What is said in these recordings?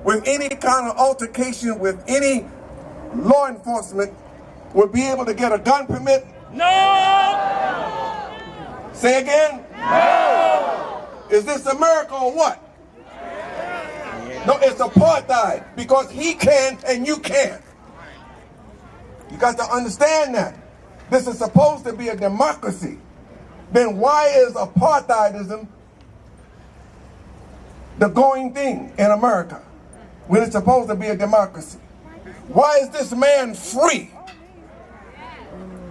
with any kind of altercation with any law enforcement would be able to get a gun permit? No! Say again? No! Is this America or what? No, it's apartheid, because he can and you can't. You got to understand that. This is supposed to be a democracy. Then why is apartheidism the going thing in America when it's supposed to be a democracy? Why is this man free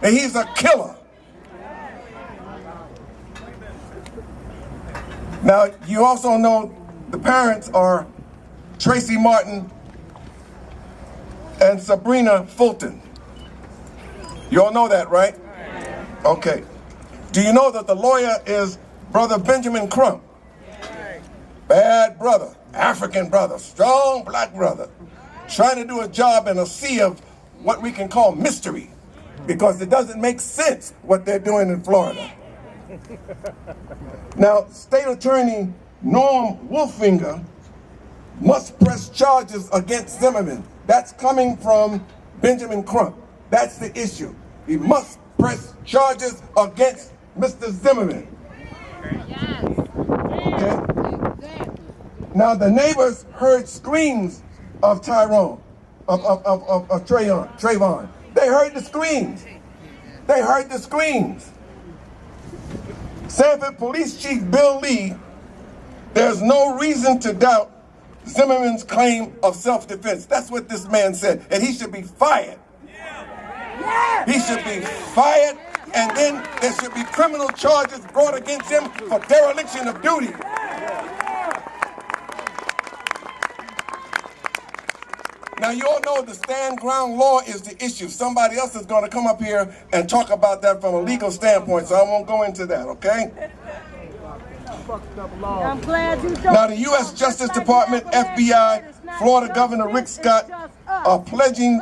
and he's a killer? Now, you also know the parents are Tracy Martin and Sabrina Fulton. You all know that, right? Okay. Do you know that the lawyer is Brother Benjamin Crump? Bad brother, African brother, strong black brother, trying to do a job in a sea of what we can call mystery, because it doesn't make sense what they're doing in Florida. Now, State Attorney Norm Wolfinger must press charges against Zimmerman. That's coming from Benjamin Crump. That's the issue. He must press charges against Mr. Zimmerman. Okay? Now, the neighbors heard screams of Trayvon. They heard the screams. They heard the screams. Sanford Police Chief Bill Lee, there's no reason to doubt Zimmerman's claim of self-defense. That's what this man said, and he should be fired. He should be fired, and then there should be criminal charges brought against him for dereliction of duty. Now, you all know the stand ground law is the issue. Somebody else is going to come up here and talk about that from a legal standpoint, so I won't go into that, okay? I'm glad you don't. Now, the U.S. Justice Department, FBI, Florida Governor Rick Scott are pledging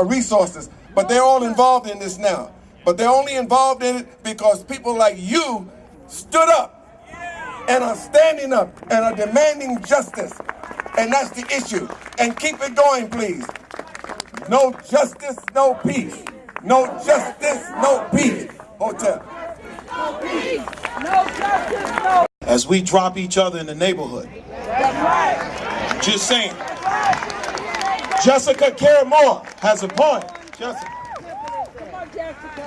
resources, but they're all involved in this now. But they're only involved in it because people like you stood up and are standing up and are demanding justice. And that's the issue. And keep it going, please. No justice, no peace. No justice, no peace. Hotel. No peace, no justice, no. As we drop each other in the neighborhood. That's right. Just saying. Jessica Care-Moore has a point. Jessica. Come on, Jessica.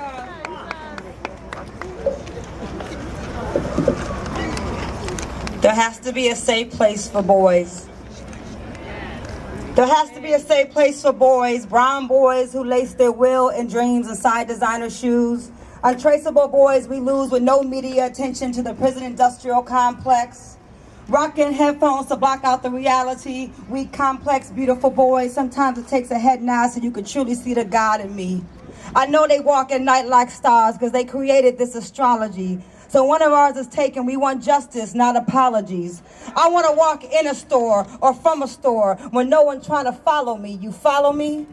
There has to be a safe place for boys. There has to be a safe place for boys, brown boys who lace their will and dreams inside designer shoes, untraceable boys we lose with no media attention to the prison industrial complex, rocking headphones to block out the reality, weak, complex, beautiful boys. Sometimes it takes a head nod so you can truly see the God in me. I know they walk at night like stars because they created this astrology. So one of ours is taken. We want justice, not apologies. I want to walk in a store or from a store when no one trying to follow me. You follow me?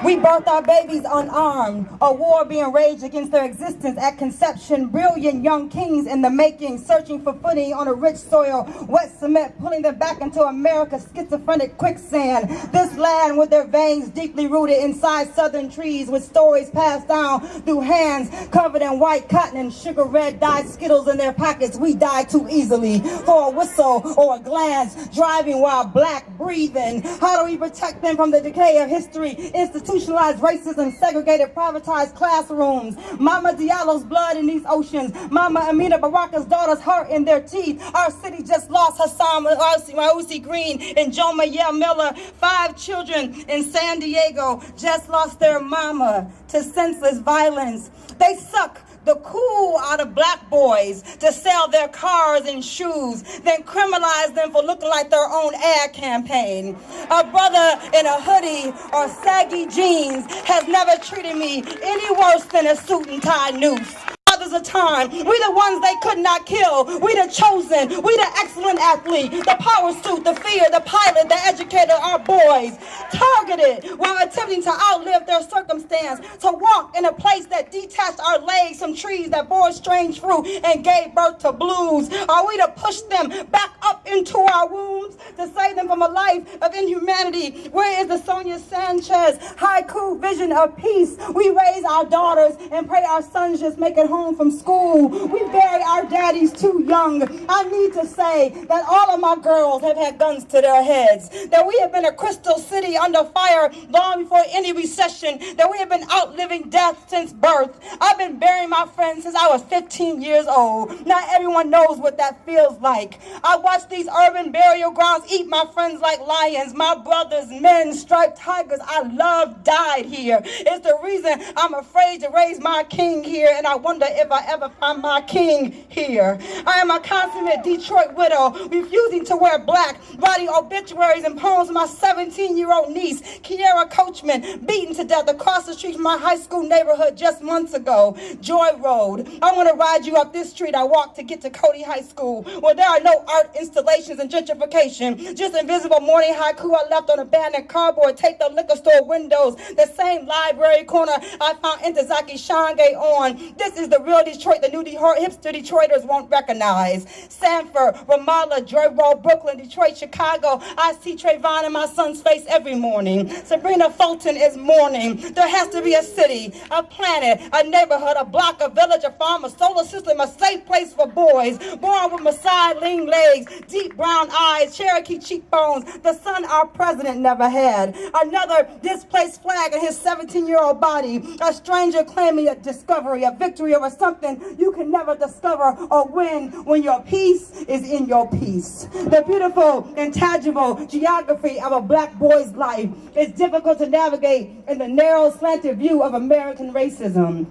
We birth our babies unarmed, a war being raged against their existence at conception. Brilliant young kings in the making, searching for footing on a rich soil, wet cement, pulling them back into America's schizophrenic quicksand. This land with their veins deeply rooted inside southern trees, with stories passed down through hands covered in white cotton and sugar red dyed Skittles in their pockets. We die too easily for a whistle or a glance, driving while black, breathing. How do we protect them from the decay of history, institutionalized racism, segregated, privatized classrooms? Mama Diallo's blood in these oceans. Mama Amina Baraka's daughter's heart in their teeth. Our city just lost Hassan Mausi Green and Joe Mayel Miller. 5 children in San Diego just lost their mama to senseless violence. They suck the cool out of black boys to sell their cars and shoes, then criminalize them for looking like their own ad campaign. A brother in a hoodie or saggy jeans has never treated me any worse than a suit and tie noose. Others of time, we the ones they could not kill. We the chosen, we the excellent athlete, the power suit, the fear, the pilot, the educator, our boys. Targeted while attempting to outlive their circumstance, to walk in a place that detached our legs from trees that bore strange fruit and gave birth to blues. Are we to push them back up into our wombs, to save them from from a life of inhumanity? Where is the Sonia Sanchez haiku vision of peace? We raise our daughters and pray our sons just make it home from school. We bury our daddies too young. I need to say that all of my girls have had guns to their heads, that we have been a crystal city under fire long before any recession, that we have been outliving death since birth. I've been burying my friends since I was 15 years old. Not everyone knows what that feels like. I watched these urban burial grounds eat my friends like lions. My brothers, men, striped tigers I love died here. It's the reason I'm afraid to raise my king here, and I wonder if I ever find my king here. I am a consummate Detroit widow, refusing to wear black, writing obituaries and poems of my 17-year-old niece, Kiara Coachman, beaten to death across the street from my high school neighborhood just months ago. Joy Road. I want to ride you up this street I walked to get to Cody High School, where there are no art installations and gentrification, just invisible morning haiku I left on abandoned cardboard taped on liquor store windows, the same library corner I found Intozaki Shange on. This is the real Detroit the new hipster Detroiters won't recognize. Sanford, Ramallah, Joy Road, Brooklyn, Detroit, Chicago. I see Trayvon in my son's face every morning. Sabrina Fulton is mourning. There has to be a city, a planet, a neighborhood, a block, a village, a farm, a solar system, a safe place for boys, born with Maasai lean legs, deep brown eyes, Cherokee cheekbones, the son our president never had. Another displaced flag in his 17-year-old body, a stranger claiming a discovery, a victory over something you can never discover or win when your peace is in your peace. The beautiful, intangible geography of a black boy's life is difficult to navigate in the narrow, slanted view of American racism.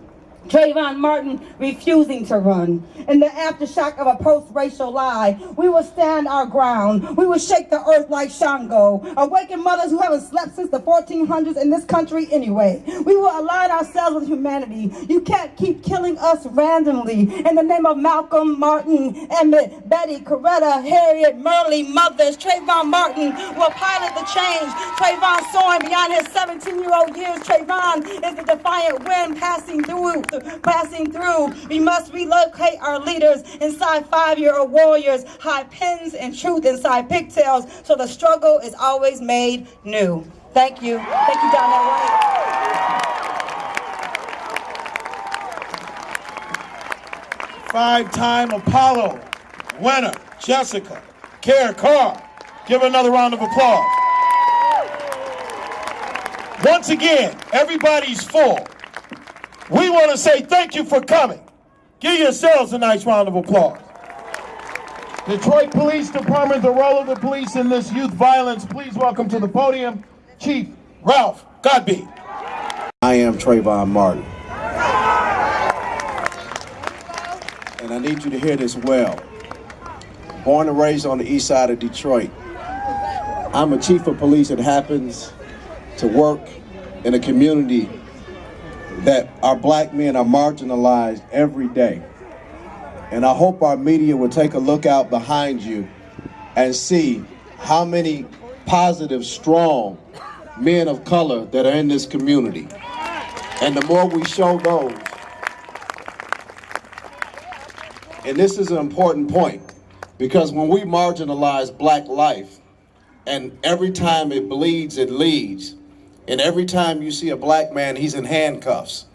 Trayvon Martin refusing to run. In the aftershock of a post-racial lie, we will stand our ground. We will shake the earth like Shango. Awaken mothers who haven't slept since the 1400s in this country anyway. We will align ourselves with humanity. You can't keep killing us randomly. In the name of Malcolm, Martin, Emmett, Betty, Coretta, Harriet, Murley, mothers, Trayvon Martin will pilot the change. Trayvon soaring beyond his 17-year-old years. Trayvon is the defiant wind passing through. We must relocate our leaders inside 5-year-old warriors, hide pins and truth inside pigtails, so the struggle is always made new. Thank you. Thank you, Donnell White. 5-time Apollo winner, Jessica Care Carr. Give her another round of applause. Once again, everybody's full. We want to say thank you for coming. Give yourselves a nice round of applause. Detroit Police Department, the role of the police in this youth violence. Please welcome to the podium, Chief Ralph Godby. I am Trayvon Martin. And I need you to hear this well. Born and raised on the east side of Detroit, I'm a chief of police that happens to work in a community that our black men are marginalized every day. And I hope our media will take a look out behind you and see how many positive, strong men of color that are in this community. And the more we show those, and this is an important point, because when we marginalize black life, and every time it bleeds, it leads, and every time you see a black man, he's in handcuffs.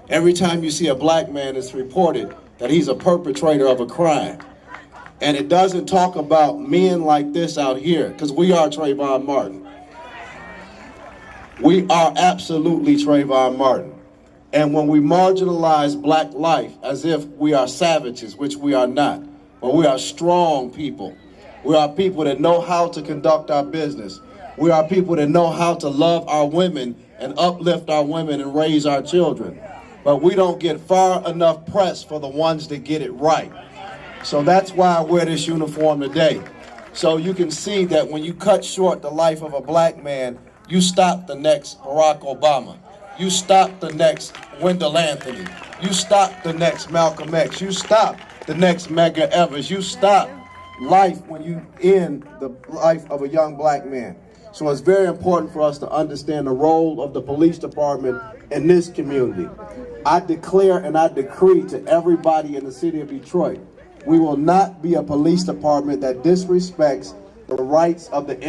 Every time you see a black man, it's reported that he's a perpetrator of a crime. And it doesn't talk about men like this out here, because we are Trayvon Martin. We are absolutely Trayvon Martin. And when we marginalize black life as if we are savages, which we are not, but we are strong people. We are people that know how to conduct our business. We are people that know how to love our women and uplift our women and raise our children. But we don't get far enough press for the ones that get it right. So that's why I wear this uniform today. So you can see that when you cut short the life of a black man, you stop the next Barack Obama. You stop the next Wendell Anthony. You stop the next Malcolm X. You stop the next Medgar Evers. You stop life when you end the life of a young black man. So it's very important for us to understand the role of the police department in this community. I declare and I decree to everybody in the city of Detroit, we will not be a police department that disrespects the rights of the